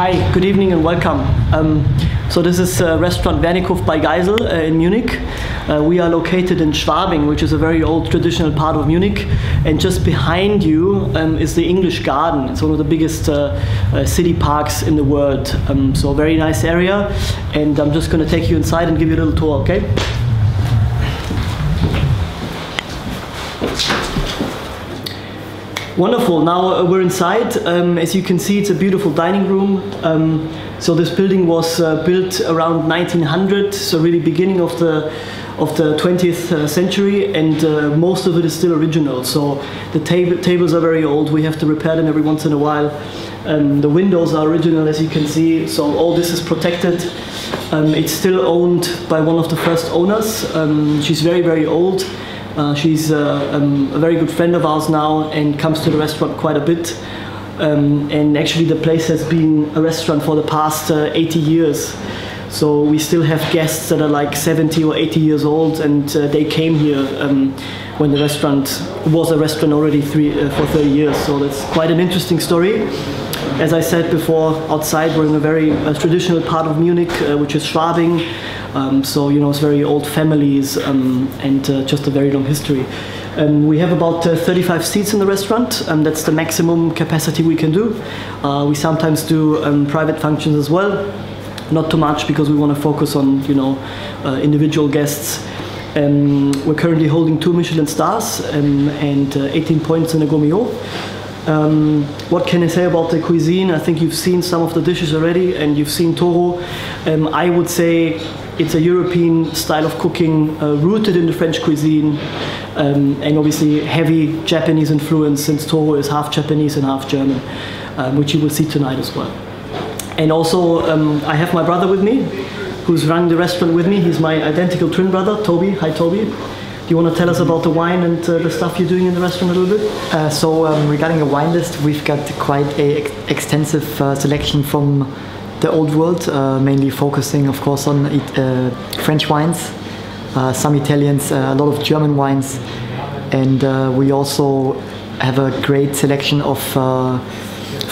Hi, good evening and welcome. So this is restaurant Werneckhof By Geisel in Munich. We are located in Schwabing, which is a very old traditional part of Munich. And just behind you is the English Garden. It's one of the biggest city parks in the world. So a very nice area. And I'm just going to take you inside and give you a little tour, okay? Wonderful. Now we're inside. As you can see, it's a beautiful dining room. So this building was built around 1900, so really beginning of the 20th century, and most of it is still original. So the tables are very old. We have to repair them every once in a while. The windows are original, as you can see. So all this is protected. It's still owned by one of the first owners. She's very, very old. She's a very good friend of ours now and comes to the restaurant quite a bit. And actually the place has been a restaurant for the past 80 years. So we still have guests that are like 70 or 80 years old, and they came here when the restaurant was a restaurant already for 30 years. So that's quite an interesting story. As I said before, outside we're in a very traditional part of Munich, which is Schwabing. So, you know, it's very old families and just a very long history. We have about 35 seats in the restaurant. That's the maximum capacity we can do. We sometimes do private functions as well. Not too much, because we want to focus on, you know, individual guests. We're currently holding 2 Michelin stars and 18 points in a gourmet. What can I say about the cuisine? I think you've seen some of the dishes already, and you've seen Tohru. I would say it's a European style of cooking, rooted in the French cuisine, and obviously heavy Japanese influence, since Tohru is half Japanese and half German, which you will see tonight as well. And also, I have my brother with me, who's running the restaurant with me. He's my identical twin brother, Toby. Hi, Toby. Do you want to tell us about the wine and the stuff you're doing in the restaurant a little bit? So regarding a wine list, we've got quite an extensive selection from the old world, mainly focusing, of course, on French wines, some Italians, a lot of German wines, and we also have a great selection of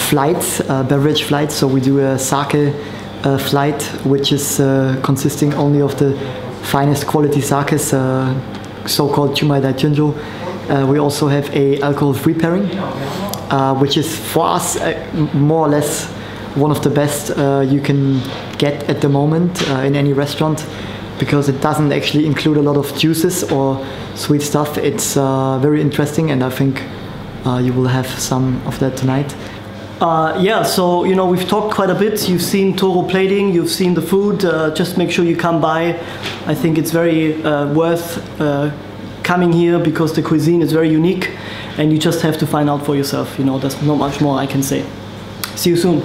flights, beverage flights. So we do a sake flight, which is consisting only of the finest quality sakes, so-called Chumai Dai Chunjo. We also have a alcohol-free pairing, which is for us more or less one of the best you can get at the moment in any restaurant, because it doesn't actually include a lot of juices or sweet stuff. It's very interesting, and I think you will have some of that tonight. Yeah, so, you know, we've talked quite a bit. You've seen Tohru plating, you've seen the food. Just make sure you come by. I think it's very worth coming here, because the cuisine is very unique, and you just have to find out for yourself. You know, there's not much more I can say. See you soon.